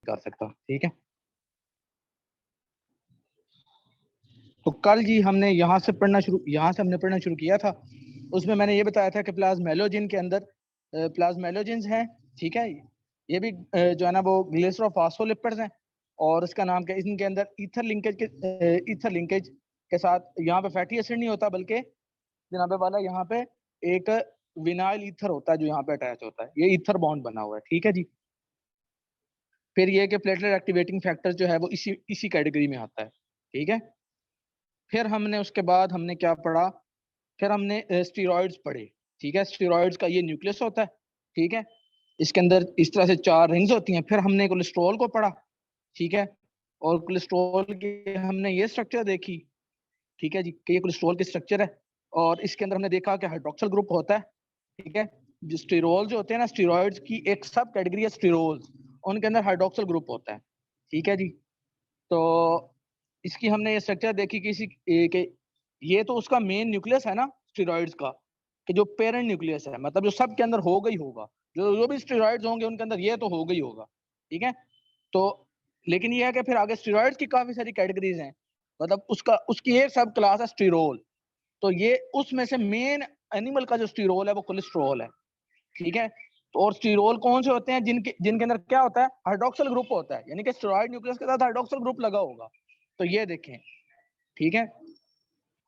कर सकता। ठीक है, तो कल जी हमने यहाँ से हमने पढ़ना शुरू किया था। उसमें मैंने ये बताया था कि प्लाज्मेलोजिन के अंदर प्लाज्मेलोजिन्स हैं। ठीक है, ये भी जो है ना वो ग्लिसरोफॉस्फोलिपिड्स हैं, और इसका नाम क्या, इनके अंदर ईथर लिंकेज के साथ यहाँ पे फैटी एसिड नहीं होता, बल्कि जनाबे वाला यहाँ पे एक विनाइल ईथर होता है जो यहाँ पे अटैच होता है, ये ईथर बॉन्ड बना हुआ है। ठीक है जी, फिर ये कि प्लेटलेट एक्टिवेटिंग फैक्टर जो है वो इसी कैटेगरी में आता है। ठीक है, फिर हमने उसके बाद हमने क्या पढ़ा, फिर हमने स्टीरॉइड्स पढ़े। ठीक है, स्टीरॉइड्स का ये न्यूक्लियस होता है। ठीक है, इसके अंदर इस तरह से 4 रिंग्स होती हैं। फिर हमने कोलेस्ट्रॉल को पढ़ा। ठीक है, और कोलेस्ट्रॉल की हमने ये स्ट्रक्चर देखी। ठीक है जी, कि ये कोलेस्ट्रॉल की स्ट्रक्चर है, और इसके अंदर हमने देखा कि हाइड्रोक्सिल ग्रुप होता है। ठीक है, जो स्टीरोल जो होते हैं ना, स्टीरॉइड्स की एक सब कैटेगरी है स्टीरोल्स, उनके अंदर हाइड्रोक्सिल ग्रुप होता है। ठीक है जी, तो इसकी हमने ये स्ट्रक्चर देखी कि ये तो उसका मेन न्यूक्लियस है ना स्टीरॉइड्स का, कि जो पेरेंट न्यूक्लियस है, मतलब जो सब के अंदर होगा ही होगा, जो भी स्टीरॉइड्स होंगे उनके अंदर ये तो होगा ही होगा। ठीक है, तो लेकिन ये है कि फिर आगे स्टीरॉइड्स की काफी सारी कैटेगरीज हैं, मतलब उसकी एक सब क्लास है स्टीरोल। तो ये उसमें से मेन एनिमल का जो स्टीरोल है वो कोलेस्ट्रॉल है। ठीक है, तो और स्टीरोल कौन से होते हैं, जिनके जिनके अंदर क्या होता है, हाइड्रोक्सिल ग्रुप होता है, यानी कि स्टेरॉइड न्यूक्लियस के साथ हाइड्रोक्सिल ग्रुप लगा होगा। तो ये देखें। ठीक है,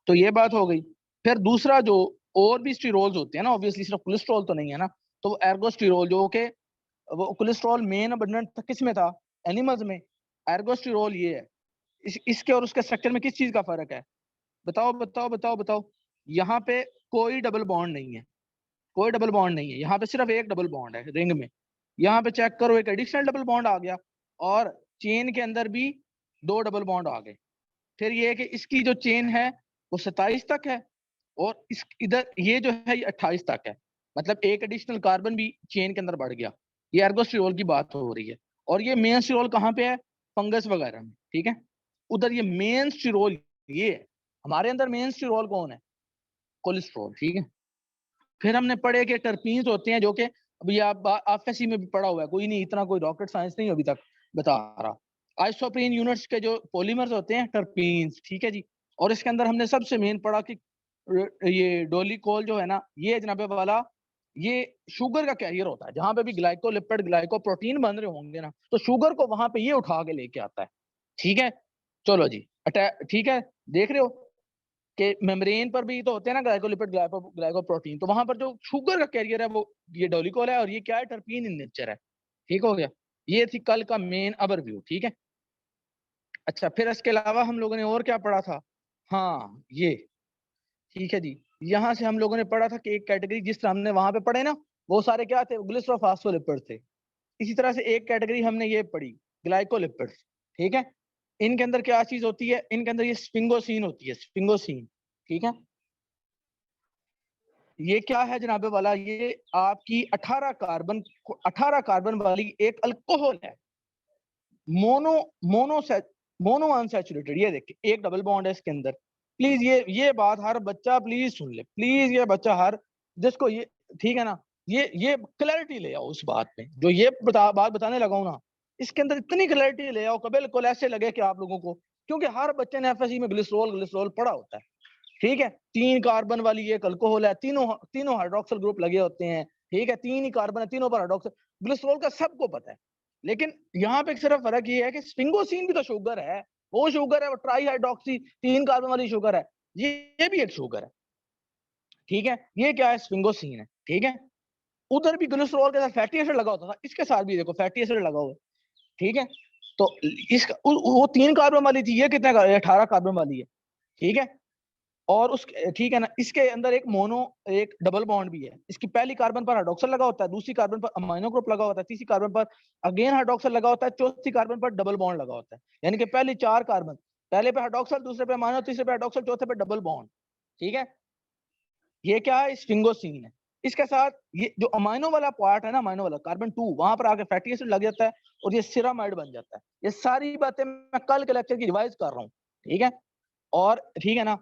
तो ये बात हो गई। फिर दूसरा जो और भी स्टीरोल्स होते हैं ना, ऑब्वियसली सिर्फ कोलेस्ट्रॉल तो नहीं है ना, तो वो एर्गोस्टीरोल जो के वो कोलेस्ट्रॉल मेन अबंडेंट किस में था, एनिमल्स में। एर्गोस्टीरोल ये है। इसके और उसके स्ट्रक्चर में किस चीज का फर्क है, बताओ बताओ बताओ बताओ। यहाँ पे कोई डबल बॉन्ड नहीं है, कोई डबल बॉन्ड नहीं है, यहाँ पे सिर्फ एक डबल बॉन्ड है रिंग में। यहाँ पे चेक करो, एक एडिशनल डबल बॉन्ड आ गया, और चेन के अंदर भी 2 डबल बॉन्ड आ गए। फिर ये है कि इसकी जो चेन है वो 27 तक है, और इस इधर ये जो है ये 28 तक है, मतलब एक एडिशनल कार्बन भी चेन के अंदर बढ़ गया। ये एर्गोस्टिरोल की बात हो रही है, और ये मेन स्टिरोल कहाँ पे है, फंगस वगैरह में। ठीक है, उधर ये मेन स्टिरोल ये है। हमारे अंदर मेन स्टिरोल कौन है, कोलेस्ट्रॉल। ठीक है, फिर हमने पढ़े कि टर्पीन्स होते हैं, जो कि अभी आप एफएससी में भी पढ़ा हुआ है, कोई नहीं, इतना कोई रॉकेट साइंस नहीं अभी तक बता रहा। आइसोप्रीन यूनिट्स के जो पॉलीमर्स होते हैं टर्पीन्स। ठीक है जी, और इसके अंदर हमने सबसे मेन पढ़ा कि ये डोलिकोल जो है ना, ये जनाबे वाला ये शुगर का कैरियर होता है। जहां पे भी ग्लाइकोलिपिड ग्लाइकोप्रोटीन बन रहे होंगे ना, तो शुगर को वहां पे ये उठा के लेके आता है। ठीक है, चलो जी, ठीक है, देख रहे हो कि मेम्ब्रेन पर भी तो होते हैं ना ग्लाइकोलिपिड ग्लाइकोप्रोटीन, तो वहां पर जो शुगर का कैरियर है वो ये डोलिकोल है, और ये क्या है, टर्पीन इन नेचर है। ठीक हो गया, ये थी कल का मेन ओवरव्यू। ठीक है, अच्छा, फिर इसके अलावा हम लोगों ने और क्या पढ़ा था, हाँ ये, ठीक है जी, यहाँ से हम लोगों ने पढ़ा था कि एक कैटेगरी जिस तरह हमने वहां पे पढ़े ना, वो सारे क्या थे, ग्लिसरोफॉस्फोलिपिड थे। इसी तरह से एक कैटेगरी हमने ये पढ़ी, ग्लाइकोलिपिड्स। ठीक है, इनके अंदर क्या चीज होती है, इनके अंदर ये स्फिंगोसीन होती है, स्फिंगोसीन। ठीक है, ये क्या है जनाबे वाला, ये आपकी 18 कार्बन वाली एक अल्कोहल है, मोनो मोनो मोनो अनसैचुरेटेड। ये देखिए एक डबल बॉन्ड है इसके अंदर। प्लीज ये बात हर बच्चा प्लीज सुन ले, प्लीज ये बच्चा हर जिसको ये, ठीक है ना, ये क्लैरिटी ले आओ उस बात में, जो ये बात बताने लगा हूं ना, इसके अंदर इतनी क्लैरिटी ले आओ, कभी बिल्कुल ऐसे लगे कि आप लोगों को, क्योंकि हर बच्चे ने एफएससी में ग्लिसरॉल ग्लिसरॉल पढ़ा होता है। ठीक है, 3 कार्बन वाली एक अल्कोहल है, तीनों तीनों हाइड्रोक्सिल ग्रुप लगे होते हैं। ठीक है, 3 ही कार्बन है, तीनों पर हाइड्रोक्सिल। ग्लिसरॉल का सबको पता है, लेकिन यहाँ पे सिर्फ फर्क ये है कि स्फिंगोसीन भी तो शुगर है, वो शुगर है, वो ट्राई हाइड्रोक्सी 3 कार्बन वाली शुगर है, ये भी एक शुगर है। ठीक है, ये क्या है, स्फिंगोसीन है। ठीक है, उधर भी ग्लिसरॉल के साथ फैटी एसिड लगा होता था, इसके साथ भी देखो फैटी एसिड लगा हुआ है। ठीक है, तो इसका वो 3 कार्बन वाली थी, ये कितने 18 कार्बन वाली है। ठीक है, और उस, ठीक है ना, इसके अंदर एक डबल बॉन्ड भी है। इसकी पहली कार्बन पर हाइड्रोक्सिल लगा होता है, दूसरी कार्बन पर अमाइनो ग्रुप लगा होता है, तीसरी कार्बन पर अगेन हाइड्रोक्सिल लगा होता है, चौथी कार्बन पर डबल बॉन्ड लगा होता है। यानी कि पहली 4 कार्बन, पहले पे हाइड्रोक्सिल, दूसरे पे अमाइनो, तीसरे पे हाइड्रोक्सिल, चौथे पे डबल बॉन्ड। ठीक है, ये क्या है, स्फिंगोसीन है। इसके साथ ये जो अमाइनो वाला पार्ट है ना, अमाइनो वाला कार्बन 2, वहां पर आके फैटी एसिड लग जाता है, और ये सिरामाइड बन जाता है। ये सारी बातें मैं कल के लेक्चर की रिवाइज कर रहा हूँ। ठीक है, और ठीक है ना,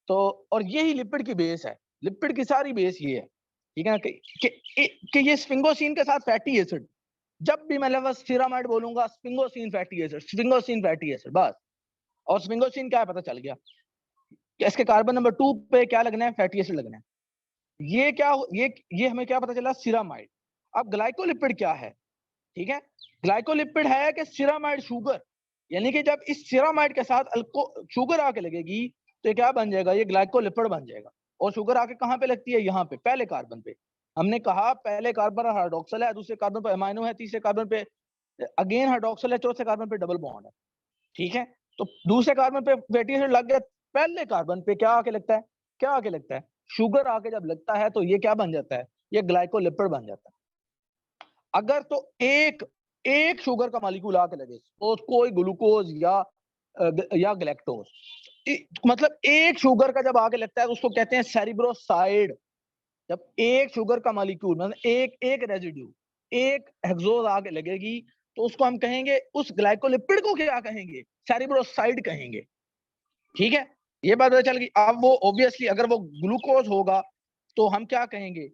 तो और यही लिपिड की बेस है, लिपिड की सारी बेस ये है। ठीक है ना, कि ये स्फिंगोसीन के साथ फैटी एसिड, जब भी मैं लफ्ज सिरामाइड बोलूंगा स्फिंगोसिन फैटी एसिड बस। और स्फिंगोसिन क्या है पता चल गया कि इसके कार्बन नंबर 2 पे क्या लगना है, फैटी एसिड लगना है। ये क्या, ये हमें क्या पता चला, सिरामाइड। अब ग्लाइकोलिपिड क्या है, ठीक है, ग्लाइकोलिपिड है कि सिरामाइड शुगर, यानी कि जब इस सिरामाइड के साथ शुगर आके लगेगी तो ये क्या बन जाएगा, ये ग्लाइकोलिपिड बन जाएगा। और शुगर आके कहाँ पे लगती है, यहाँ पे पहले कार्बन पे। हमने कहा पहले कार्बन हाइड्रोक्सिल है, दूसरे कार्बन पे अमाइनो है, तीसरे कार्बन पे अगेन हाइड्रोक्सिल है, चौथे कार्बन पे डबल बॉन्ड है, ठीक है। तो दूसरे कार्बन पे फैटी एसिड लग गया, पहले कार्बन पे क्या आके लगता है, क्या आके लगता है, शुगर आके जब लगता है तो ये क्या बन जाता है, ये ग्लाइकोलिपिड बन जाता है। अगर तो एक शुगर का मॉलिक्यूल आके लगे, तो कोई ग्लूकोज या गैलेक्टोज, मतलब एक शुगर का जब आके लगता है तो उसको कहते हैं सेरिब्रोसाइड। जब एक शुगर का मॉलिक्यूल मतलब एक रेजिड्यू, एक हेक्सोज आके लगेगी तो उसको हम कहेंगे, उस ग्लाइकोलिपिड को क्या कहेंगे, सेरिब्रोसाइड कहेंगे, ठीक है। ये बात पता चल गई। अब वो ऑब्वियसली अगर वो ग्लूकोज होगा तो हम क्या कहेंगे,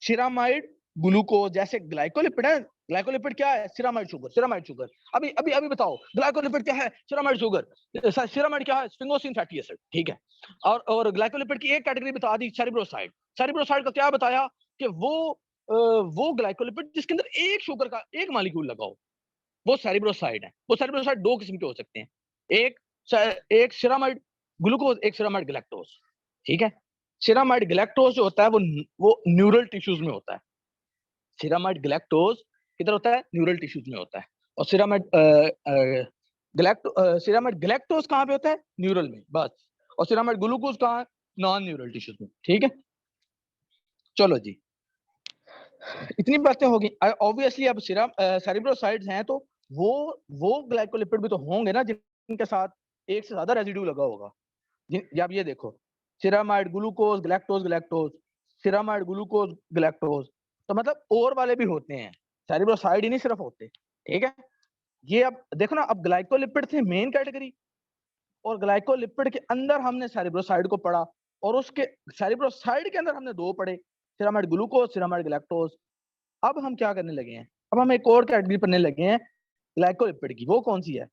सिरामाइड ग्लूकोज। जैसे ग्लाइकोलिपिड है, ग्लाइकोलिपिड क्या है, सिरामाइड शुगर। अभी बताओ ग्लाइकोलिपिड क्या है, सिरामाइड शुगर। सिरामाइड क्या है, स्फिंगोसिन फैटी एसिड, ठीक है। और ग्लाइकोलिपिड की एक कैटेगरी बता दी, सेरिब्रोसाइड। सेरिब्रोसाइड का क्या बताया कि वो ग्लाइकोलिपिड जिसके अंदर एक शुगर का एक मॉलिक्यूल लगा हो, वो सेरिब्रोसाइड है। वो सेरिब्रोसाइड दो किस्म के हो सकते हैं, एक सिरामाइड ग्लूकोज, एक सिरामाइड गैलेक्टोज, ठीक है। सिरामाइड गैलेक्टोज जो होता है वो न्यूरल टिश्यूज में होता है। सिरामाइड गैलेक्टोज किधर होता है, न्यूरल टिश्यूज में होता है। और सिरामाइड गैलेक्टोज कहाँ पे होता है, न्यूरल में बस। और सिरामाइड ग्लूकोज कहाँ है, नॉन न्यूरल टिश्यूज में, ठीक है। चलो जी, इतनी बातें होगी। ऑब्वियसली अब सेरिब्रोसाइड्स हैं तो वो ग्लाइकोलिपिड भी तो होंगे ना जिनके साथ एक से ज्यादा रेजिड्यू लगा होगा। जब ये देखो, ceramide glucose galactose galactose, ceramide glucose galactose, तो मतलब और वाले भी होते हैं, सेरिब्रोसाइड ही नहीं सिर्फ होते, ठीक है। ये अब देखो ना, अब ग्लाइकोलिपिड थे मेन कैटेगरी, और ग्लाइकोलिपिड के अंदर हमने सेरिब्रोसाइड को पढ़ा, और उसके सेरिब्रोसाइड के अंदर हमने दो पढ़े, सिरामाइड ग्लूकोज, सिरामाइड गैलेक्टोज। अब हम क्या करने लगे हैं, अब हम एक और कैटेगरी पढ़ने लगे हैं ग्लाइकोलिपिड की। वो कौन सी है,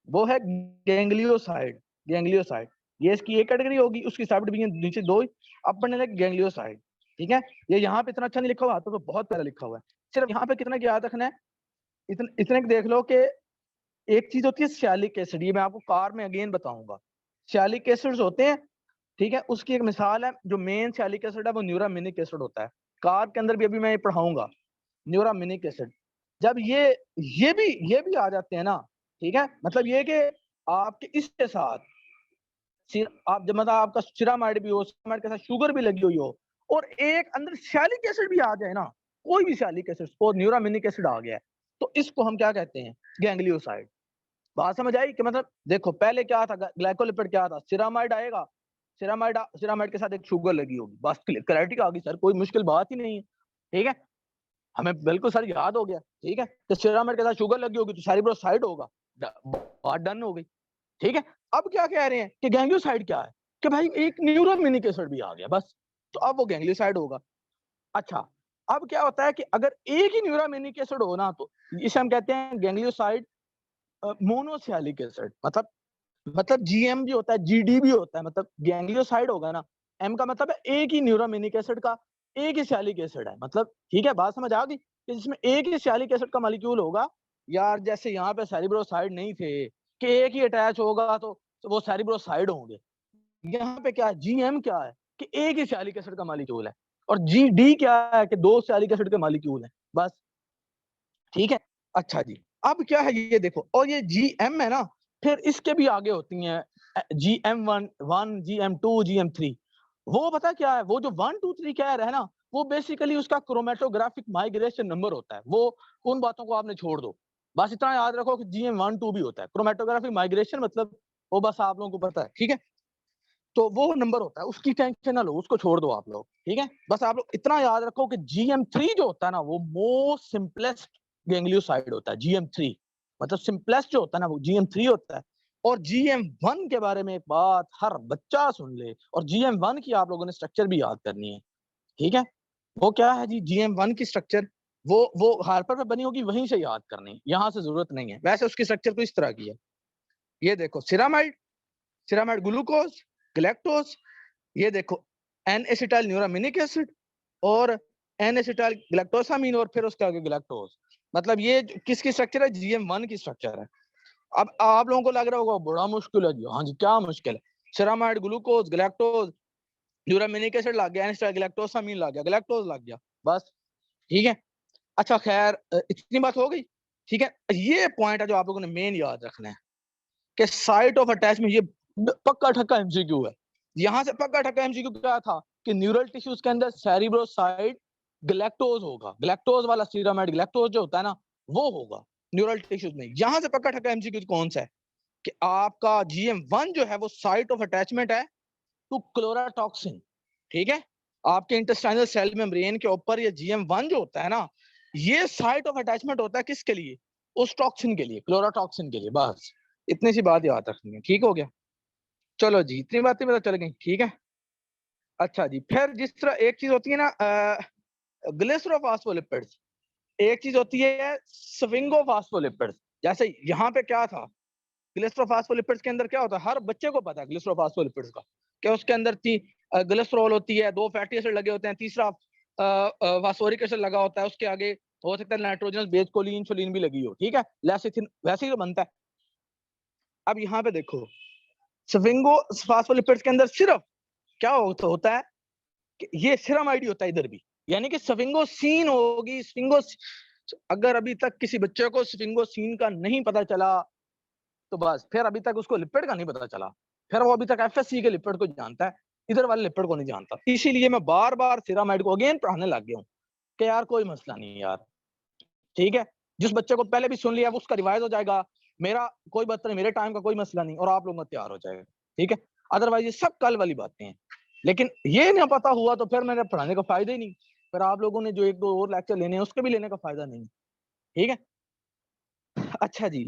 वो है गैंग्लियोसाइड। गैंग्लियोसाइड ये इसकी एक कैटेगरी होगी, उसकी साइड भी नीचे दो। अब पढ़ने लगे गैंग्लियोसाइड, ठीक है। ये यहाँ पे इतना अच्छा नहीं लिखा हुआ, तो बहुत पहले लिखा हुआ है। सिर्फ यहाँ पे कितना याद रखना है, इतने देख लो कि एक चीज होती है सियालिक एसिड, ये मैं आपको कार में अगेन बताऊंगा। सियालिक एसिड्स होते हैं, ठीक है। उसकी एक मिसाल है, जो मेन सियालिक एसिड है वो न्यूरामिनिक एसिड होता है। कार के अंदर भी अभी मैं ये पढ़ाऊंगा न्यूरामिनिक एसिड। जब ये भी आ जाते हैं ना, ठीक है, मतलब ये कि आपके इसके साथ आप जब मतलब आपका सिरामाइड भी हो, सिरामाइड के साथ शुगर भी लगी हुई हो, और एक अंदर सियालिक एसिड भी आ जाए ना, कोई भी सियालिक एसिड, सपोज न्यूरामिनिक एसिड आ गया है, तो इसको हम क्या कहते हैं, गैंग्लियोसाइड। बात समझ आई कि मतलब देखो पहले क्या था, ग्लाइकोलिपिड क्या था, सिरामाइड आएगा, सिरामाइड के साथ एक शुगर लगी होगी, बस क्लैरिटी आ गई सर, कोई मुश्किल बात ही नहीं है, ठीक है। हमें बिल्कुल सर याद हो गया, ठीक है। तो सिरामाइड के साथ शुगर लगी होगी तो सेरिब्रोसाइड होगा, बात डन हो गई, ठीक है। अब क्या कह रहे हैं कि गैंग्लियोसाइड क्या है, कि भाई एक न्यूरोमिनिक एसिड भी आ गया बस, तो अब वो गैंग्लियोसाइड होगा। अच्छा, अब क्या होता है कि अगर एक ही न्यूरोमिनिक एसिड हो ना, तो इसे हम कहते हैं गैंग्लियोसाइड मोनोसियालिक एसिड। मतलब जीएम भी होता है, जीडी भी होता है, मतलब गैंग्लियोसाइड होगा ना, एम का मतलब है एक ही न्यूरोमिनिक एसिड का एक ही सियालिक एसिड है, मतलब ठीक है, बात समझ आ गई कि जिसमें एक ही सियालिक एसिड का मॉलिक्यूल होगा। यार जैसे यहाँ पे सेरिब्रोसाइड नहीं थे कि एक ही अटैच होगा तो वो सेरिब्रोसाइड होंगे, यहाँ पे क्या है, जीएम क्या है कि एक ही सियालिक एसिड का मॉलिक्यूल है, और जीडी क्या है कि दो सियालिक एसिड के मॉलिक्यूल हैं बस, ठीक है। अच्छा जी, अब क्या है ये देखो, और ये जीएम है ना, फिर इसके भी आगे होती हैं GM1 GM2 GM3। वो पता क्या है, वो जो 1 2 3 कह रहे हैं ना, वो बेसिकली उसका क्रोमेटोग्राफिक माइग्रेशन नंबर होता है। वो उन बातों को आपने छोड़ दो, बस इतना याद रखो कि GM1 2 भी होता है क्रोमेटोग्राफिक माइग्रेशन, मतलब वो बस आप लोगों को पता है, ठीक है। तो वो नंबर होता है, उसकी टेंशन ना लो, उसको छोड़ दो आप लोग, ठीक है। बस आप लोग इतना याद रखो कि GM3 जो होता है ना, वो मोस्ट सिंपलेस्ट गैंग्लियोसाइड होता है। GM3 मतलब सिंपलेस्ट जो होता है ना, वो GM3 होता है। और GM1 के बारे में एक बात हर बच्चा सुन ले, और GM1 की आप लोगों ने स्ट्रक्चर भी याद करनी है, ठीक है। वो क्या है जी, GM1 की स्ट्रक्चर, वो हार्पर पे बनी होगी, वहीं से याद करनी, यहाँ से जरूरत नहीं है। वैसे उसकी स्ट्रक्चर कुछ इस तरह की है, ये देखो सिरामाइड, सिरामाइड ग्लूकोज, गैलेक्टोज, ये देखो एन एसिटाइल न्यूरामिनिक एसिड और एन एसिटाइल गैलेक्टोसामीन और फिर उसके आगे गैलेक्टोज। मतलब ये किसकी स्ट्रक्चर है, GM1 की स्ट्रक्चर है। अब आप लोगों को लग रहा होगा बड़ा मुश्किल है जी, हाँ जी क्या मुश्किल है, सिरामाइड ग्लूकोज गैलेक्टोज न्यूरामिनिक एसिड लग गया, एन एसिटाइल गैलेक्टोसामीन लग गया, गैलेक्टोज लग गया, बस ठीक है। अच्छा खैर इतनी बात हो गई, ठीक है। ये पॉइंट है जो आप लोगों ने मेन याद रखना है कि साइट ऑफ अटैचमेंट, ये पक्का ठक्का एमसीक्यू है। यहां से पक्का ठक्का एमसीक्यू क्या था कि न्यूरल टिश्यूज के अंदर सेरिब्रोसाइड गैलेक्टोज होगा, गैलेक्टोज वाला सीरामाइड गैलेक्टोज जो होता है ना वो होगा न्यूरल टिश्यूज में। यहां से पक्का ठक्का एमसीक्यू कौन सा है कि आपका GM1 जो है वो साइट ऑफ अटैचमेंट है टू क्लोराटॉक्सिन, ठीक है। आपके इंटेस्टाइनल सेल मेम्ब्रेन के ऊपर ये GM1 जो होता है ना, ये साइट ऑफ अटैचमेंट होता है किसके लिए, उस टॉक्सिन के लिए, क्लोराटॉक्सिन के लिए। बस इतनी सी बात याद रखनी है, ठीक हो गया। चलो जी इतनी बातें पता चल गई, ठीक है। अच्छा जी, फिर जिस तरह एक चीज होती है ना ग्लिसरोफॉस्फोलिपिड्स, एक चीज होती है स्फिंगोफॉस्फोलिपिड्स। जैसे यहाँ पे क्या था, ग्लिसरोफॉस्फोलिपिड्स के अंदर क्या होता है, हर बच्चे को पता है ग्लिसरोफॉस्फोलिपिड्स का, कि उसके अंदर ग्लिसरॉल होती है, 2 फैटी एसिड लगे होते हैं, तीसरा फास्फोरिक एसिड लगा होता है, उसके आगे हो सकता है नाइट्रोजनस बेस कोलिन छोलिन भी लगी हो, ठीक है, लेसिथिन, वैसे ही बनता है। अब यहाँ पे देखो स्फिंगोफॉस्फोलिपिड्स के अंदर सिर्फ क्या होता है कि ये सिरामाइड होता है इधर भी, यानी कि स्फिंगोसीन होगी, स्फिंगो, अगर अभी तक किसी बच्चे को स्फिंगोसीन का नहीं पता चला तो बस फिर अभी तक उसको लिपिड का नहीं पता चला, फिर वो अभी तक FSC के लिपिड को जानता है, इधर वाले लिपिड को नहीं जानता। इसीलिए मैं बार बार सिरामाइड को अगेन पढ़ाने लग गया हूँ कि यार कोई मसला नहीं यार, ठीक है। जिस बच्चे को पहले भी सुन लिया वो उसका रिवाइज हो जाएगा, मेरा कोई बात नहीं, मेरे टाइम का कोई मसला नहीं, और आप लोगों का तैयार हो जाएगा, ठीक है। अदरवाइज ये सब कल वाली बातें हैं, लेकिन ये नहीं पता हुआ तो फिर मेरे पढ़ाने का फायदा ही नहीं, फिर आप लोगों ने जो 1-2 और लेक्चर लेने हैं उसके भी लेने का फायदा नहीं, ठीक है। अच्छा जी,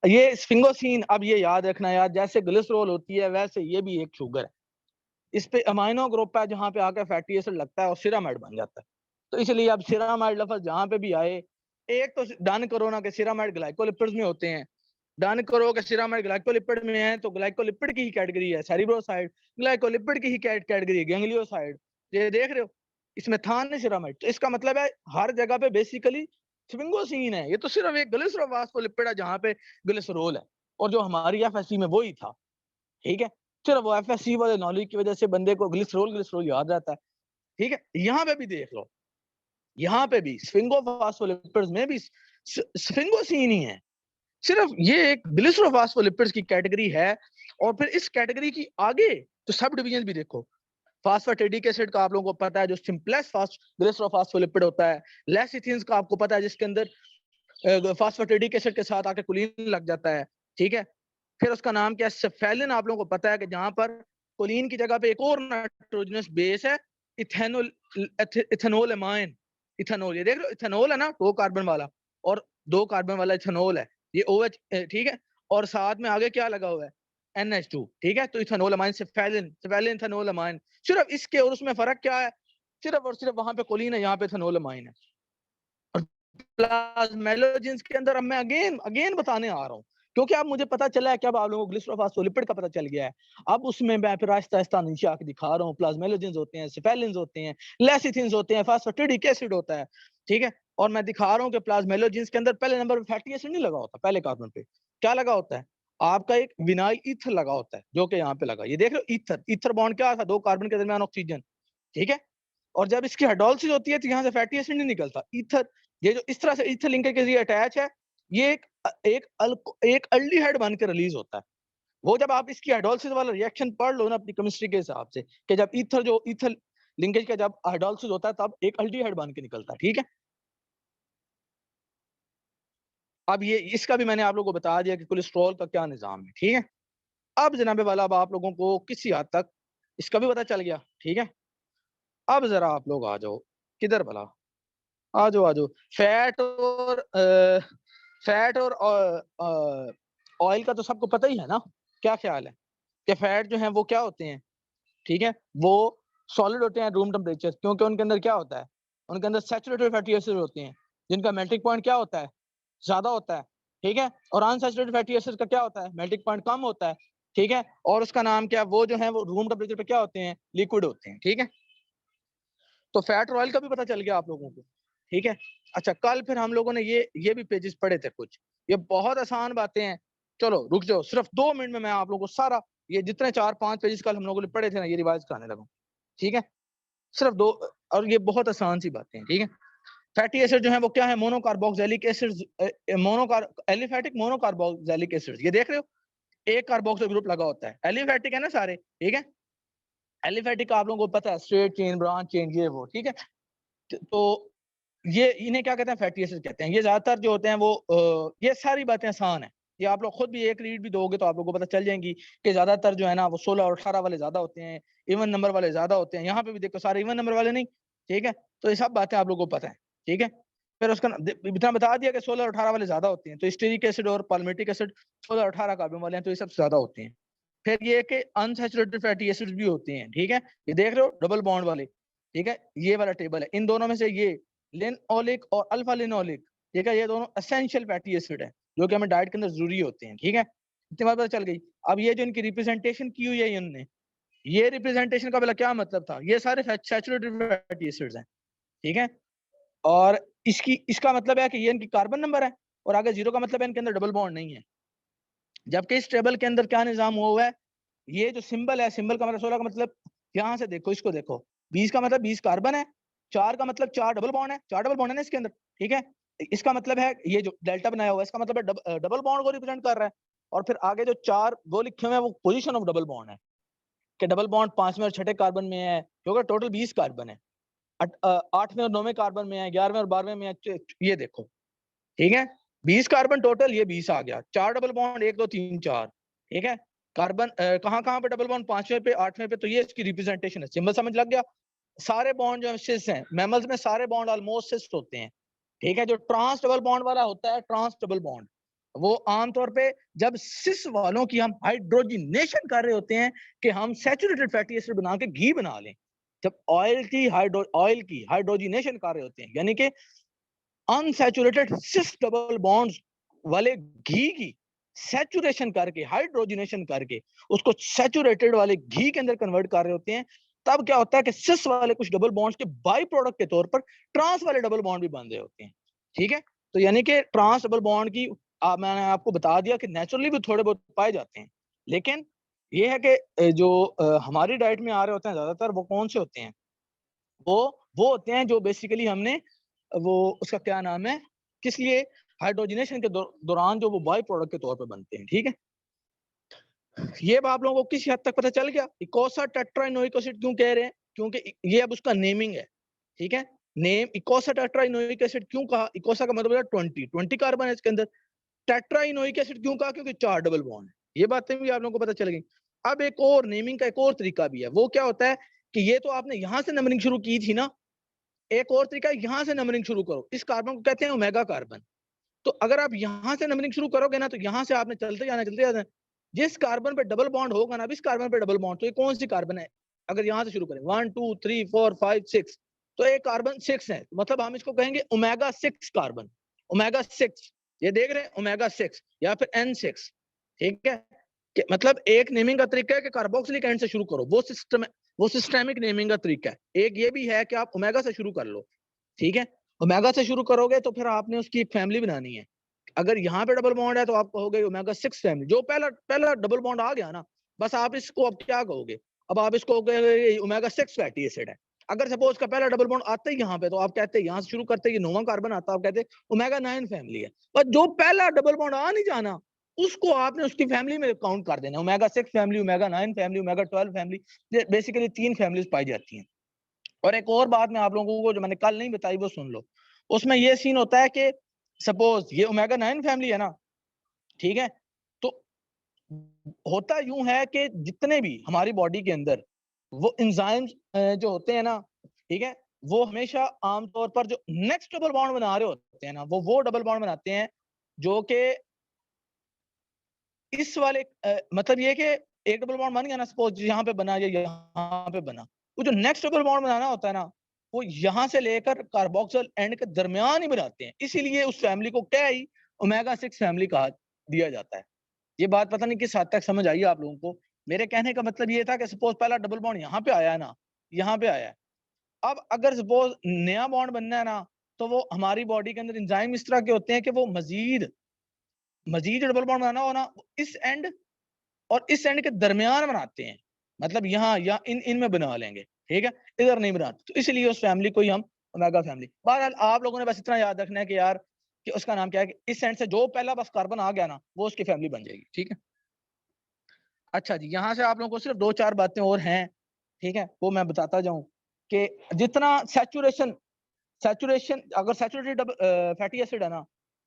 ये स्फिंगोसीन, अब ये याद रखना यार, जैसे ग्लिसरॉल होती है वैसे ये भी एक शुगर है, इस पे अमाइनो ग्रुप है जहाँ पे आकर फैटी एसिड लगता है और सिरामाइड बन जाता है। तो इसलिए अब सिरामाइड लफ्ज जहाँ पे भी आए, एक तो डन करो ना कि सिरामाइड ग्लाइकोलिपिड्स में होते हैं, डन करो कि सिरामाइड ग्लाइकोलिपिड में है, तो ग्लाइकोलिपिड की ही कैटेगरी है सेरिब्रोसाइड, ग्लाइकोलिपिड की ही कैटेगरी है गैंग्लियोसाइड। ये देख रहे हो, इसमें था नहीं सिरामाइड, तो इसका मतलब है हर जगह पे बेसिकली स्फिंगोसीन है। ये तो सिर्फ एक ग्लिसरोफॉस्फोलिपिड है जहाँ पे ग्लिसरॉल है, और जो हमारी FSC में वही था, ठीक है। सिर्फ वो FSC वाले नॉलेज की वजह से बंदे को ग्लिसरॉल ग्लिसरॉल याद रहता है, ठीक है। यहाँ पे भी देख लो, यहाँ पे भी स्फिंगोफॉस्फोलिपिड्स में भी स्फिंगोसीन ही है, सिर्फ ये एक ग्लिसरोफॉस्फोलिपिड्स की कैटेगरी है। और फिर इस कैटेगरी की आगे तो सब डिवीजन भी देखो, फास्फेटिडिक एसिड का आप लोगों को पता है जो सिंपलेस्ट ग्लिसरोफॉस्फोलिपिड होता है, लेसिथिन्स का आपको पता है जिसके अंदर फास्फेटिडिक एसिड के साथ आके कोलिन लग जाता है, ठीक है। फिर उसका नाम क्या है, सेफेलिन, आप लोगों को पता है कि जहां पर कोलिन की जगह पे एक और नाइट्रोजनस बेस है, इथेनॉल, इथेनॉल एमाइन, इथेनॉल, ये देख लो इथेनॉल है ना 2 कार्बन वाला, और 2 कार्बन वाला इथेनॉल है, ये OH, ठीक है। और साथ में आगे क्या लगा हुआ है, NH2, ठीक है। तो इथेनॉल अमाइन, सेफेलिन, सेफेलिन इथेनॉल अमाइन, सिर्फ इसके और उसमें फर्क क्या है, सिर्फ और सिर्फ वहां पे कोलिन है, यहाँ पे इथेनॉल अमाइन है। और प्लाज्मेलोजेंस के अंदर अब मैं अगेन अगेन बताने आ रहा हूँ, क्योंकि अब मुझे पता चला है कि अब आप लोगों को ग्लिसरोफॉस्फोलिपिड का पता चल गया है। अब उसमें मैं फिर आहिस्ता आहिस्ता नीचे आके दिखा रहा हूँ, प्लाज्मेलोजेंस होते हैं, सेफेलिन्स होते हैं, लेसिथिन्स होते हैं, फास्फेटिडिक एसिड होता है, ठीक है। और मैं दिखा रहा हूँ कि प्लाज्मेलोजेंस के अंदर पहले नंबर पे फैटी एसिड नहीं लगा होता, पहले कार्बन पे क्या लगा होता है, आपका एक विनाइल ईथर लगा होता है, जो कि यहाँ पे लगा, ये देख लो ईथर, ईथर बॉन्ड क्या था, 2 कार्बन के दरमियान ऑक्सीजन, ठीक है। और जब इसकी हाइड्रोलिसिस होती है तो यहाँ से फैटी एसिड नहीं निकलता, ईथर, ये जो इस तरह से ईथर लिंकेज के जरिए अटैच है, ये एक अल्डिहाइड बन के रिलीज होता है। वो जब आप इसकी हाइड्रोलिसिस वाला रिएक्शन पढ़ लो ना अपनी केमिस्ट्री के हिसाब से, कि जब ईथर लिंकेज का जब हाइड्रोलिसिस होता है तब एक अल्डिहाइड बन के निकलता है, ठीक है। अब ये इसका भी मैंने आप लोगों को बता दिया कि कोलेस्ट्रॉल का क्या निजाम है, ठीक है। अब जनाबे वाला, अब आप लोगों को किसी हद तक इसका भी पता चल गया, ठीक है। अब जरा आप लोग आ जाओ, किधर भला, आ जाओ आ जाओ, फैट और ऑयल का तो सबको पता ही है ना, क्या ख्याल है कि फैट जो है वो क्या होते हैं, ठीक है, वो सॉलिड होते हैं रूम टेम्परेचर, क्योंकि उनके अंदर क्या होता है, उनके अंदर सैचुरेटेड फैटी एसिड होते हैं जिनका मेल्टिंग पॉइंट क्या होता है, ज्यादा होता है, ठीक है। और अनसैचुरेटेड फैटी एसिड का क्या होता है, मेल्टिंग पॉइंट कम होता है, ठीक है। और उसका नाम क्या, वो जो है वो रूम टेम्परेचर पे क्या होते हैं, लिक्विड होते हैं, ठीक है। तो फैट ऑयल का भी पता चल गया आप लोगों को, ठीक है। अच्छा, कल फिर हम लोगों ने ये भी पेजेस पढ़े थे कुछ, ये बहुत आसान बातें हैं। चलो रुक जाओ, सिर्फ 2 मिनट में मैं आप लोगों को सारा ये जितने 4-5 पेजेस कल हम लोगों ने पढ़े थे ना, ये रिवाइज कराने लगा, ठीक है। सिर्फ 2, और ये बहुत आसान सी बातें हैं, ठीक है। फैटी एसिड जो है वो क्या है, monocarboxylic acid, aliphatic monocarboxylic acid, ये देख रहे हो, एक कार्बोक्सिल ग्रुप लगा होता है, एलिफैटिक है ना सारे, ठीक है। एलिफैटिक आप लोगों को पता है, स्ट्रेट चेन, ब्रांच चेन, ये वो, ठीक है। तो ये इन्हें क्या कहते हैं, फैटी एसिड कहते हैं। ये ज्यादातर जो होते हैं वो ये सारी बातें आसान है, ये आप लोग खुद भी एक रीड भी दोगे तो आप लोगों को पता चल जाएंगी कि ज्यादातर जो है ना वो 16 और 18 वाले ज्यादा होते हैं, इवन नंबर वाले ज्यादा होते हैं। यहाँ पे भी देखो सारे इवन नंबर वाले नहीं, ठीक है। तो ये सब बातें आप लोगों को पता है, ठीक है। फिर उसका इतना बता दिया कि 16 और 18 वाले ज्यादा होते हैं, तो स्टीरिक एसिड और पाल्मेटिक एसिड 16 और 18 कार्बन वाले हैं, तो ये सब ज्यादा होते हैं। फिर ये कि अनसैचुरेटेड फैटी एसिड्स भी होते हैं, ठीक है। ये देख रहे हो डबल बॉन्ड वाले, ठीक है, ये वाला टेबल है, इन दोनों में से ये लिनओलिक और अल्फा लिनओलिक, ठीक है, ये दोनों एसेंशियल फैटी एसिड है जो कि हमें डाइट के अंदर जरूरी होते हैं, ठीक है। इतनी बात पता चल गई। अब ये जो इनकी रिप्रेजेंटेशन की हुई है इन्होंने, ये रिप्रेजेंटेशन का पहले क्या मतलब था, ये सारे सैचुरेटेड फैटी एसिड्स हैं, ठीक है। और इसका मतलब है कि ये इनकी कार्बन नंबर है, और आगे 0 का मतलब है इनके अंदर डबल बॉन्ड नहीं है। जबकि इस टेबल के अंदर क्या निजाम हुआ है, ये जो सिंबल है, सिंबल का मतलब 16 का मतलब, यहां से देखो, इसको देखो, 20 का मतलब 20 कार्बन है, 4 का मतलब 4 डबल बॉन्ड है, 4 डबल बॉन्ड है ना इसके अंदर, ठीक है। इसका मतलब है ये जो डेल्टा बनाया हुआ है, इसका मतलब है डबल बॉन्ड को रिप्रेजेंट कर रहा है। और फिर आगे जो 4 वो लिखे हुए हैं वो पोजीशन ऑफ डबल बॉन्ड है, कि डबल बॉन्ड 5वें और 6ठे कार्बन में है, क्योंकि टोटल 20 कार्बन है, 8वें और 9वें कार्बन में है, 11वें और 12वें में है, ये देखो, ठीक है। 20 कार्बन टोटल, ये 20 आ गया, 4 डबल बॉन्ड, 1 2 3 4, ठीक है। कार्बन कहाँ कहाँ पे डबल बॉन्ड, 5वें पे, 8वें पे, तो ये इसकी रिप्रेजेंटेशन है, सिंबल समझ लग गया। सारे बॉन्ड जो सिस हैं, मैमल्स में सारे बॉन्ड ऑलमोस्ट सिस होते हैं, ठीक है। जो ट्रांस डबल बॉन्ड वाला होता है, ट्रांस डबल बॉन्ड, वो आमतौर पे जब सिस वालों की हम हाइड्रोजिनेशन कर रहे होते हैं कि हम सैचुरेटेड फैटी एसिड बना के घी बना लें, जब ऑयल की हाइड्रोजिनेशन कर रहे होते हैं, यानी कि अनसैचुरेटेड सिस डबल बॉन्ड्स वाले घी की सैचुरेशन करके, हाइड्रोजिनेशन करके उसको सैचुरेटेड वाले घी के अंदर कन्वर्ट कर रहे होते हैं, तब क्या होता है कि सिस वाले कुछ डबल बॉन्ड्स के बाई प्रोडक्ट के तौर पर ट्रांस वाले डबल बॉन्ड भी बन रहे होते हैं, ठीक है। तो यानी कि ट्रांस डबल बॉन्ड की मैंने आपको बता दिया कि नेचुरली भी थोड़े बहुत पाए जाते हैं, लेकिन ये है कि जो हमारी डाइट में आ रहे होते हैं ज्यादातर, वो कौन से होते हैं, वो होते हैं जो बेसिकली हमने वो उसका क्या नाम है, किस लिए, हाइड्रोजनेशन के दौरान जो वो बाई प्रोडक्ट के तौर पे बनते हैं, ठीक है। ये आप लोगों को किसी हद तक पता चल गया इकोसा टेट्राइनोइक एसिड क्यों कह रहे हैं, क्योंकि ये अब उसका नेमिंग है, ठीक है। नेम इकोसा टेट्राइनोइक एसिड क्यों कहा, इकोसा का मतलब है 20 कार्बन है इसके अंदर। टेट्राइनोइक एसिड क्यों कहा, क्योंकि 4 डबल बॉन्ड है। ये बातें भी आप लोगों को पता चल गई। अब एक और नेमिंग का एक और तरीका भी है, वो क्या होता है कि ये तो आपने यहां से नंबरिंग शुरू की थी ना, एक और तरीका, यहां से नंबरिंग शुरू करो, इस कार्बन को कहते हैं ओमेगा कार्बन। तो अगर आप यहां से नंबरिंग शुरू करोगे ना, तो यहां से आपने चलते जाना, जिस कार्बन पे डबल बॉन्ड होगा ना, इस कार्बन पे डबल बॉन्ड, तो ये कौन सी कार्बन है, अगर यहां से शुरू करें 1 2 3 4 5 6, तो एक कार्बन 6 है, मतलब हम इसको कहेंगे ओमेगा 6 कार्बन, ओमेगा 6, ये देख रहे हैं ओमेगा 6 या फिर N6, ठीक है। मतलब एक नेमिंग का तरीका है कि कार्बोक्सिलिक एंड से शुरू करो, वो सिस्टेमिक नेमिंग का तरीका है। एक ये भी है कि आप ओमेगा से शुरू कर लो, ठीक है। ओमेगा से शुरू करोगे तो फिर आपने उसकी एक फैमिली बनानी है। अगर यहाँ पे डबल बॉन्ड है तो आप कहोगे ओमेगा 6 फैमिली, जो पहला डबल बॉन्ड आ गया ना, बस आप इसको अब क्या कहोगे, अब आप इसको कहोगे ओमेगा 6 फैटी एसिड है। अगर सपोज का पहला डबल बॉन्ड आता है यहाँ पे, तो आप कहते हैं यहाँ से शुरू करते हैं, 9वां कार्बन आता है, आप कहते हैं ओमेगा 9 फैमिली है। पर जो पहला डबल बॉन्ड आ नहीं जाना, उसको आपने उसकी फैमिली में काउंट कर देना, omega 6 family, omega 9 family, omega 12 family, basically 3 families पाई जाती हैं। और एक और बात मैं आप लोगों को जो मैंने कल नहीं बताई वो सुन लो, उसमें ये सीन होता है कि सपोज ये ओमेगा 9 फैमिली है ना, ठीक है। तो होता यूं है कि जितने भी हमारी बॉडी के अंदर वो एंजाइम्स जो होते हैं ना, ठीक है, वो हमेशा आमतौर पर जो नेक्स्ट डबल बॉन्ड बना रहे होते हैं ना, वो डबल बॉन्ड बनाते हैं जो कि इस वाले मतलब ये कि एक डबल बॉन्ड बन गया ना, सपोज यहाँ पे बना या यहाँ पे बना, वो जो नेक्स्ट डबल बॉन्ड बनाना होता है ना, वो यहाँ से लेकर कार्बोक्सिल एंड के दरमियान ही बनाते हैं, इसीलिए उस फैमिली को क्या ही ओमेगा 6 फैमिली कहा दिया जाता है। ये बात पता नहीं किस हद तक समझ आई आप लोगों को। मेरे कहने का मतलब ये था कि सपोज पहला डबल बॉन्ड यहाँ पे आया है ना, यहाँ पे आया है, अब अगर सपोज नया बॉन्ड बनना है ना, तो वो हमारी बॉडी के अंदर एंजाइम इस तरह के होते हैं कि वो मजीद डबल बॉन्ड बनाना हो ना, इस एंड और इस एंड के दरमियान बनाते हैं, मतलब यहाँ या इन में बना लेंगे, ठीक है, इधर नहीं बनाते। तो इसलिए उस फैमिली को ही हम ओमेगा फैमिली। बहरहाल आप लोगों ने बस इतना याद रखना है कि यार कि उसका नाम क्या है, कि इस एंड से जो पहला बस कार्बन आ गया ना, वो उसकी फैमिली बन जाएगी, ठीक है। अच्छा जी, यहाँ से आप लोगों को सिर्फ 2-4 बातें और हैं, ठीक है, वो मैं बताता जाऊं कि जितना सैचुरेशन अगर सैचुरेटेड फैटी एसिड है ना,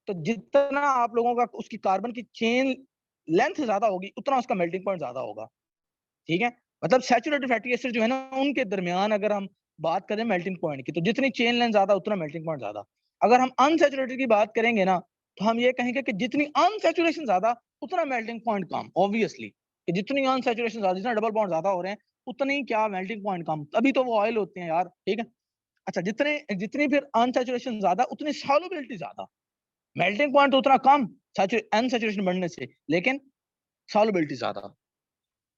तो जितना आप लोगों का उसकी कार्बन की चेन लेंथ ज्यादा होगी, उतना उसका मेल्टिंग पॉइंट ज्यादा होगा, ठीक है। मतलब सैचुरेटेड फैटी एसिड जो है ना, उनके दरमियान अगर हम बात करें मेल्टिंग पॉइंट की, तो जितनी चेन लेंथ ज्यादा उतना मेल्टिंग पॉइंट ज्यादा। अगर हम अनसैचुरेटेड की बात करेंगे ना, तो हम ये कहेंगे कि जितनी अनसैचुरेशन ज्यादा उतना मेल्टिंग पॉइंट कम, ऑब्वियसली कि जितनी अनसैचुरेशन ज्यादा, जितना डबल बॉन्ड ज्यादा हो रहे हैं, उतनी क्या मेल्टिंग पॉइंट कम, तभी तो वो ऑयल होते हैं यार, ठीक है। अच्छा, जितनी फिर अनसैचुरेशन ज्यादा उतनी सॉल्युबिलिटी ज्यादा, मेल्टिंग पॉइंट उतना कम अनसैचुरेशन बढ़ने से, लेकिन सॉल्युबिलिटी ज्यादा।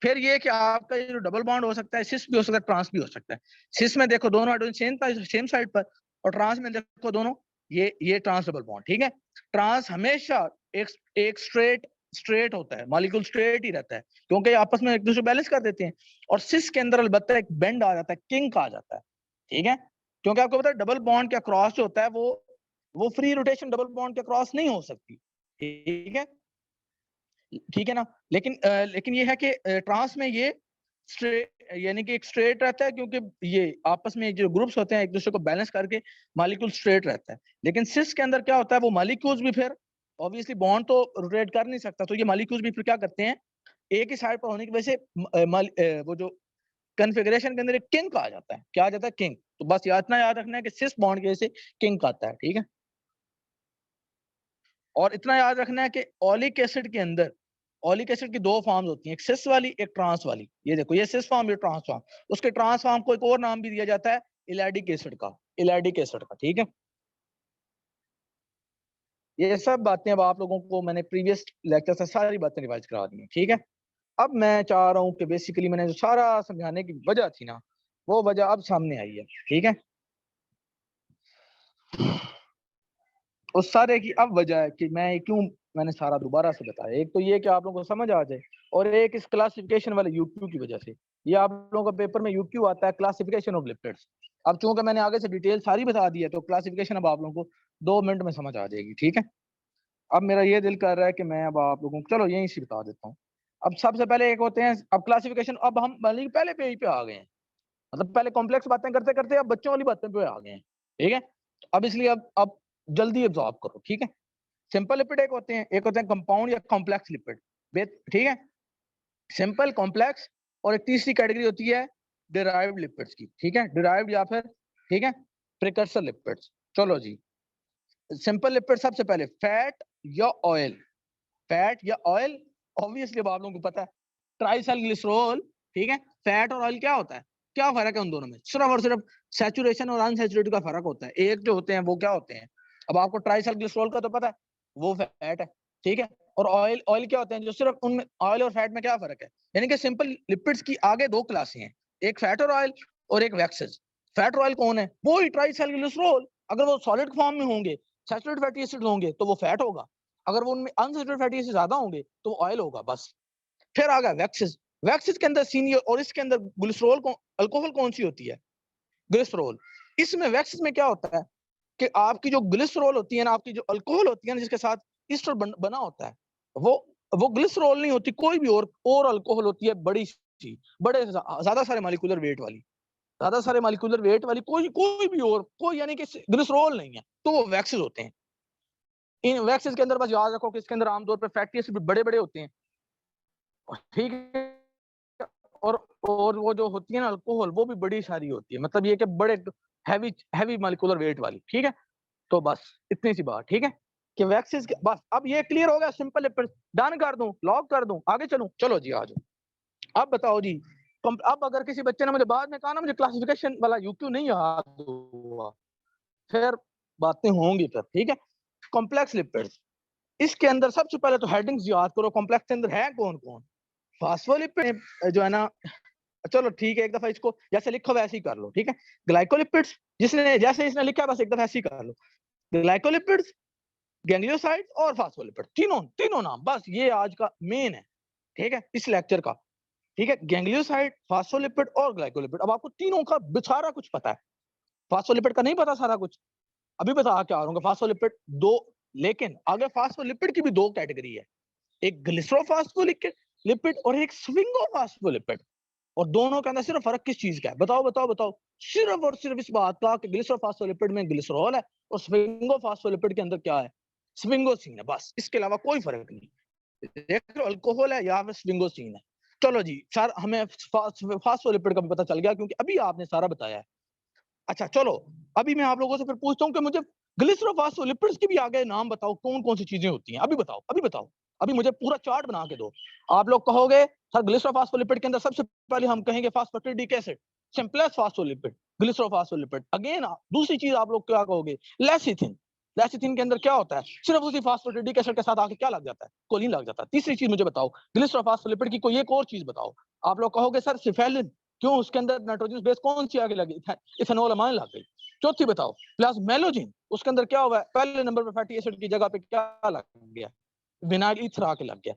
फिर ये कि आपका ये जो डबल बॉन्ड हो सकता है, सिस भी हो सकता है, ट्रांस भी हो सकता है। सिस में देखो दोनों हाइड्रोजन सेम साइड पर, और ट्रांस में देखो दोनों ये ट्रांस डबल बॉन्ड, ठीक है। ट्रांस हमेशा एक स्ट्रेट होता है, मॉलिक्यूल स्ट्रेट ही रहता है, क्योंकि आपस में एक दूसरे बैलेंस कर देते हैं। और सिस के अंदर अलबत्ता एक बेंड आ जाता है, किंक आ जाता है, ठीक है, क्योंकि आपको पता है डबल बॉन्ड के अक्रॉस जो होता है वो फ्री रोटेशन डबल बॉन्ड के अक्रॉस नहीं हो सकती, ठीक है, ठीक है ना। लेकिन ये है कि ट्रांस में ये स्ट्रेट, यानी कि एक स्ट्रेट रहता है, क्योंकि ये आपस में जो ग्रुप्स होते हैं एक दूसरे को बैलेंस करके मॉलिक्यूल स्ट्रेट रहता है। लेकिन सिस के अंदर क्या होता है, वो मॉलिक्यूल्स भी फिर ऑब्वियसली बॉन्ड तो रोटेट कर नहीं सकता, तो ये मॉलिक्यूल्स भी फिर क्या करते हैं, एक ही साइड पर होने की वजह से वो जो कन्फिगरेशन के अंदर एक किंक आ जाता है। क्या आ जाता है? किंक। तो बस इतना याद रखना है कि सिस बॉन्ड की वजह से किंक आता है, ठीक है। और इतना याद रखना है कि ओलिक एसिड के अंदर, ओलिक एसिड की दो फॉर्म्स होती हैं, एक सिस वाली, एक ट्रांस वाली। ये देखो, ये सिस फॉर्म, ये ट्रांस फॉर्म। उसके ट्रांस फॉर्म को एक और नाम भी दिया जाता है, इलैडिक एसिड का, इलैडिक एसिड का, ठीक है। ये सब बातें अब आप लोगों को मैंने प्रीवियस लेक्चर से सारी बातें रिवाइज करा दी हैं, ठीक है। अब मैं चाह रहा हूँ कि बेसिकली मैंने जो सारा समझाने की वजह थी ना, वो वजह अब सामने आई है, ठीक है। उस सारे की अब वजह है कि मैंने सारा दोबारा से बताया। एक तो ये कि आप लोगों को समझ आ जाए, और एक इस क्लासिफिकेशन वाले यूक्यू की वजह से। ये आप लोगों का पेपर में यूक्यू आता है, क्लासिफिकेशन ऑफ लिपिड्स। अब चूंकि मैंने आगे से डिटेल सारी बता दी है, तो क्लासिफिकेशन अब आप लोगों को 2 मिनट में समझ आ जाएगी, ठीक है। अब मेरा ये दिल कर रहा है कि मैं अब आप लोगों को चलो यहीं से बता देता हूँ। अब सबसे पहले एक होते हैं अब क्लासिफिकेशन। अब हम पहले पेज पे आ गए हैं, मतलब पहले कॉम्प्लेक्स बातें करते करते अब बच्चों वाली बातें पे आ गए हैं, ठीक है। अब इसलिए अब जल्दी एब्जॉर्ब करो, ठीक है। सिंपल लिपिड एक होते हैं कंपाउंड या कॉम्प्लेक्स लिपिड, ठीक है। सिंपल, कॉम्प्लेक्स, और एक तीसरी कैटेगरी होती है डिराइव्ड लिपिड्स की, ठीक है। डिराइव्ड या फिर, ठीक है, प्रिकर्सर लिपिड्स। चलो जी, सिंपल लिपिड सबसे पहले फैट या ऑयल। फैट या ऑयल, ऑब्वियसली अब आप लोगों को पता है, ट्राइसाइल ग्लिसरॉल, ठीक है। फैट और ऑयल क्या होता है, क्या फर्क है उन दोनों में? सिर्फ और सिर्फ सैचुरेशन और अनसैचुरेटेड का फर्क होता है। एक जो होते हैं वो क्या होते हैं, अब आपको ट्राइसाइल ग्लिसरॉल का तो पता है, वो फैट है, ठीक है। और ऑयल क्या होते हैं, जो सिर्फ उनमें ऑयल और फैट में क्या फर्क है, यानी कि सिंपल लिपिड्स की आगे दो क्लासें हैं, एक फैट और ऑयल और एक वैक्सेस। फैट और ऑयल कौन है? वो ही ट्राइसाइल ग्लिसरॉल। अगर वो सॉलिड फॉर्म में होंगे, सैचुरेटेड फैटी एसिड होंगे, तो वो फैट होगा। अगर वो उनमें अनसैचुरेटेड फैटी एसिड ज्यादा होंगे तो वो ऑयल होगा, बस। फिर आ गया वैक्सेस। वैक्सेस के अंदर सीनियर, और इसके अंदर ग्लिसरॉल अल्कोहल कौन सी होती है? ग्लिसरॉल। इसमें वैक्सेस में क्या होता है कि आपकी जो ग्लिसरॉल होती है ना, आपकी जो अल्कोहल होती है ना, जिसके साथ ईस्टर बना होता है, वो वो ग्लिसरॉल नहीं होती, कोई भी और अल्कोहल होती है, बड़ी सी, बड़े ज्यादा सारे मॉलिक्यूलर वेट वाली, ज्यादा सारे मॉलिक्यूलर वेट वाली, कोई भी और कोई, यानी कि ग्लिसरॉल नहीं है, तो वो वैक्सेस होते हैं। इन वैक्सेस के अंदर बस याद रखो कि इसके अंदर आमतौर पर फैटी एसिड बड़े बड़े होते हैं, ठीक है। और वो जो होती है ना अल्कोहल, वो भी बड़ी सारी होती है, मतलब ये कि बड़े हैवी हैवी मॉलिक्यूलर वेट वाली, ठीक है। तो बस इतनी सी बात, ठीक है, कि वैक्सीज बस। अब ये क्लियर हो गया, सिंपल। डन कर दूं, लॉक कर दूं, आगे चलूं? चलो जी आ जाओ। अब बताओ जी, अब अगर किसी बच्चे ने मुझे बाद में कहा ना मुझे क्लासिफिकेशन वाला यूक्यू नहीं याद हुआ, फिर बातें होंगी फिर, ठीक है। कॉम्प्लेक्स लिपिड्स, इसके अंदर सबसे पहले तो हेडिंग्स याद करो, कॉम्प्लेक्स के अंदर है कौन कौन। फास्फोलिपिड जो है ना, चलो ठीक है, एक दफा इसको जैसे लिखो वैसे ही कर लो, ठीक है। ग्लाइकोलिपिड्स, जिसने जैसे इसने लिखा है बस एक दफा ऐसे ही कर लो। ग्लाइकोलिपिड्स, गैंग्लियोसाइड्स और फास्फोलिपिड, तीनों तीनों नाम, बस ये आज का मेन है, ठीक है, इस लेक्चर का, ठीक है। गैंग्लियोसाइड, फास्फोलिपिड और ग्लाइकोलिपिड, अब आपको तीनों का सारा कुछ पता है। फास्फोलिपिड का नहीं पता सारा कुछ, अभी बता क्या रहा हूँ। फास्फोलिपिड दो, लेकिन आगे फास्फोलिपिड की भी दो कैटेगरी है, एक ग्लिसरोफास्फोलिपिड और एक स्विंगोफास्फोलिपिड। और दोनों के अंदर सिर्फ फर्क किस चीज का है, बताओ बताओ बताओ। सिर्फ और सिर्फ इस बात का कि ग्लिसरोफास्फोलिपिड में ग्लिसरॉल है और स्विंगोफास्फोलिपिड के अंदर क्या है, स्विंगोसिन है, बस इसके अलावा कोई फर्क नहीं। देख लो, अल्कोहल है या फिर स्विंगोसिन है। चलो जी सर, हमें फास्फोलिपिड का भी पता चल गया क्योंकि अभी आपने सारा बताया है। अच्छा चलो, अभी मैं आप लोगों से फिर पूछता हूँ कि मुझे ग्लिसरोफास्फोलिपिड्स की भी आगे नाम बताओ, कौन कौन सी चीजें होती हैं, अभी बताओ, अभी बताओ, अभी मुझे पूरा चार्ट बना के दो। आप लोग कहोगे सर ग्लिसरोफास्फोलिपिड के अंदर सबसे पहले हम कहेंगे फास्फेटिडिक एसिड, सिंपलेस्ट फास्फोलिपिड, ग्लिसरोफास्फोलिपिड। अगेन दूसरी चीज आप लोग क्या कहोगे, लेसिथिन। लेसिथिन के अंदर क्या होता है, सिर्फ उसी फास्फेटिडिक एसिड के साथ आके क्या लग जाता है, कोलिन लग जाता है। तीसरी चीज मुझे बताओ, ग्लिसरोफास्फोलिपिड की कोई एक और चीज बताओ। आप लोग कहोगे सर सिफेलिन, क्यों, उसके अंदर नाइट्रोजन बेस कौन सी आगे लगी, इथेनॉल अमाइन लग गई। चौथी बताओ, प्लाज्मेलोजिन, उसके अंदर क्या हुआ है, पहले नंबर पे फैटी एसिड की जगह पे क्या लग गया, विनाइल ईथर आके लग गया।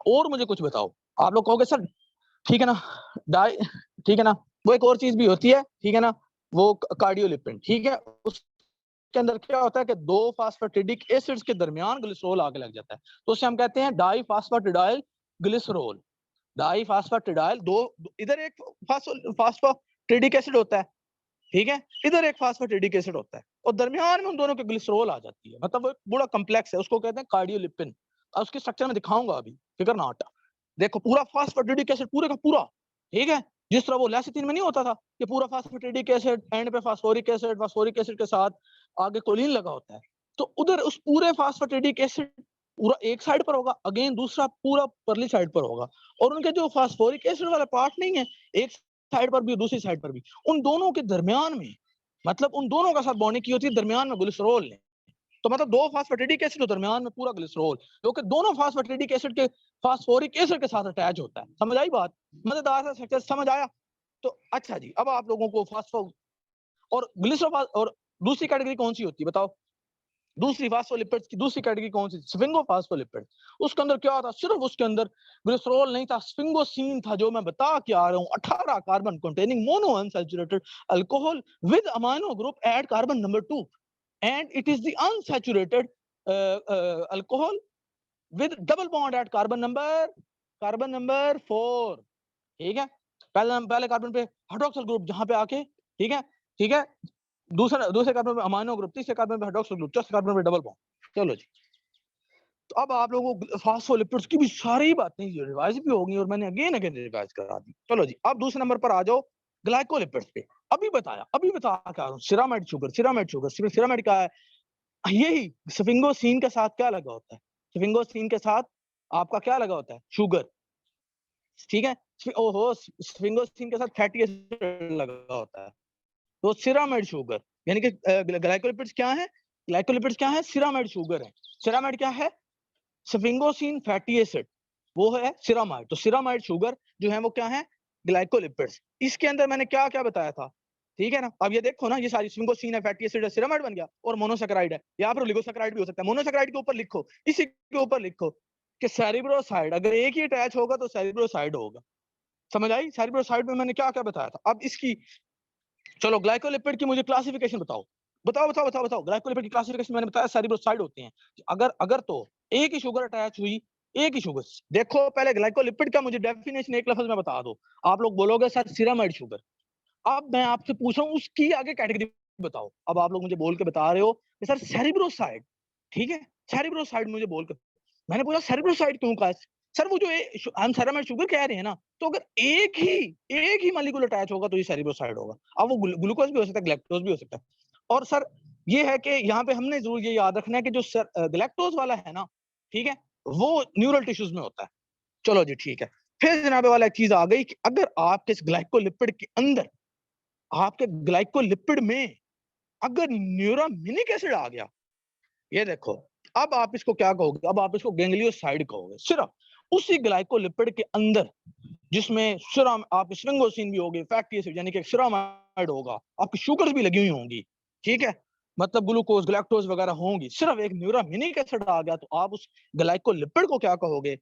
और मुझे कुछ बताओ। आप लोग कहोगे सर ठीक है ना, डाई, ठीक है ना, वो एक और चीज भी होती है, ठीक है ना, वो कार्डियोलिपिन, ठीक है। उसके अंदर क्या होता है कि दो फास्फेटिडिक एसिड्स के दरमियान ग्लिसरॉल आगे लग जाता है, तो उसे हम कहते हैं डाई फास्फेटिडाइल ग्लिसरॉल। डाई फास्फेटिडाइल, दो, इधर एक फास्फेटिडिक एसिड होता है, ठीक है, इधर एक फास्फेटिडिक एसिड होता है और दरमियान में उन दोनों की ग्लिसरॉल आ जाती है, मतलब वो एक बड़ा कॉम्प्लेक्स है, उसको कहते हैं कार्डियोलिपिन। और उसके स्ट्रक्चर में दिखाऊंगा अभी, फिक्र ना हटा। देखो पूरा फास्फेटिडिक एसिड पूरे का पूरा, ठीक है, जिस तरह वो लेसिथिन में नहीं होता था कि पूरा फास्फेटिडिक एसिड एंड पे फास्फोरिक एसिड, फास्फोरिक एसिड के साथ आगे कोलिन लगा होता है, तो उधर उस पूरे फास्फेटिडिक एसिड पूरा एक साइड पर होगा, अगेन दूसरा पूरा परली साइड पर होगा, और उनके जो फास्फोरिक एसिड वाला पार्ट नहीं है, एक साइड पर भी दूसरी साइड पर भी, उन दोनों के दरमियान में, मतलब उन दोनों का साथ बॉन्डिंग की होती है दरमियान में ग्लिसरॉल ने। तो मतलब दो फास्फेटिडिक एसिड के दरमियान में पूरा ग्लिसरॉल, जो कि दोनों फास्फेटिडिक एसिड के फास्फोरिक एसिड के साथ अटैच होता है। समझ आई बात, मजेदार सा स्ट्रक्चर, समझ आया। तो अच्छा जी, अब आप लोगों को फास्फो और ग्लिसरॉल और दूसरी कैटेगरी कौन सी होती है बताओ, दूसरी फास्फोलिपिड्स की दूसरी कैटेगरी कौन सी, स्फिंगोफास्फोलिपिड। उसके अंदर क्या था, सिर्फ उसके अंदर ग्लिसरॉल नहीं था, स्फिंगोसिन था, जो मैं बता के आ रहा हूँ, 18 carbon containing mono unsaturated alcohol with amino group at carbon number 2, and it is the unsaturated alcohol with double bond at carbon number 4, ठीक है। पहले कार्बन पे हाइड्रोक्सिल ग्रुप जहां पे आके, ठीक है, ठीक है, दूसरे कार्बन पे अमाइनो ग्रुप, तीसरे कार्बन पे हाइड्रोक्सिल ग्रुप, चौथे कार्बन पे डबल बॉन्ड। चलो जी, तो अब आप लोगों को फास्फोलिपिड्स की भी सारी बातें रिवाइज भी होगी और मैंने अगेन अगेन रिवाइज करा दी। चलो जी, अब दूसरे नंबर पर आ जाओ, ग्लाइकोलिपिड्स पे। अभी बता क्या रहा हूँ, सिरामाइड शुगर, सिरामाइड क्या है, यही स्फिंगोसिन के साथ क्या लगा होता है, स्फिंगोसिन के साथ आपका क्या लगा होता है, शुगर, ठीक है। ओहो, स्फिंगोसिन के साथ फैटी एसिड लगा होता है, तो सिरामाइड शुगर, यानी कि ग्लाइकोलिपिड्स क्या है, ग्लाइकोलिपिड्स क्या है, सिरामाइड शुगर है। सिरामाइड क्या है, स्फिंगोसिन फैटी एसिड, वो है सिरामाइड। तो सिरामाइड शुगर जो है वो क्या है, ग्लाइकोलिपिड्स। इसके अंदर मैंने क्या क्या बताया था, ठीक है ना। अब ये देखो ना, ये सारी स्फिंगोसिन है, फैटी एसिड है, सिरामाइड बन गया, और मोनोसैकेराइड है, या फिर ओलिगोसैकेराइड भी हो सकता है। मोनोसैकेराइड के ऊपर लिखो, इसी के ऊपर लिखो कि सेरिब्रोसाइड, अगर एक ही अटैच होगा तो सेरिब्रोसाइड होगा। समझ आई, सेरिब्रोसाइड में मैंने क्या क्या बताया था। अब इसकी, चलो ग्लाइकोलिपिड की मुझे क्लासिफिकेशन बताओ, बताओ। ग्लाइकोलिपिड की क्लासिफिकेशन मैंने बताया, सेरिब्रोसाइड होते हैं। अगर अगर तो एक ही शुगर अटैच हुई, एक ही शुगर, देखो पहले ग्लाइकोलिपिड का मुझे डेफिनेशन एक लफ्ज में बता दो। आप लोग बोलोगे सर सिरामाइड शुगर। अब मैं आपसे पूछ रहा हूँ उसकी आगे कैटेगरी बताओ। अब आप लोग मुझे बोल के बता रहे हो कि सर सेरिब्रोसाइड, ठीक है, सेरिब्रोसाइड मुझे बोल के, मैंने पूछा सेरिब्रोसाइड क्यों कहा, सर वो जो हम सेरामाइड शुगर कह रहे हैं ना, तो अगर एक ही मॉलिक्यूल अटैच होगा तो ये सेरिब्रोसाइड होगा। अब वो ग्लूकोज भी हो सकता है, ग्लैक्टोज भी हो सकता है। और सर ये है कि यहाँ पे हमने जरूर ये याद रखना है कि जो ग्लैक्टोज वाला है ना, ठीक है, वो न्यूरल टिश्यूज में होता है। चलो जी ठीक है, फिर जनाब वाला एक चीज आ गई कि अगर आपके इस ग्लाइकोलिपिड के अंदर, आपके ग्लाइकोलिपिड में अगर न्यूरामिनिक एसिड आ गया, ये देखो, अब आप इसको क्या कहोगे, अब आप इसको गैंग्लियोसाइड कहोगे, सिर्फ उसी ग्लाइकोलिपिड के अंदर जिसमें सिर्फ आप स्फिंगोसिन भी होगे, फैटी एसिड यानी कि सेरामाइड होगा, आपकी शुगर्स भी लगी हुई होंगी, ठीक है, मतलब ग्लूकोज ग्लैक्टोज वगैरह होंगी, सिर्फ एक न्यूरामिनिक एसिड आ गया तो आप उस ग्लाइकोलिपिड को क्या कहोगे,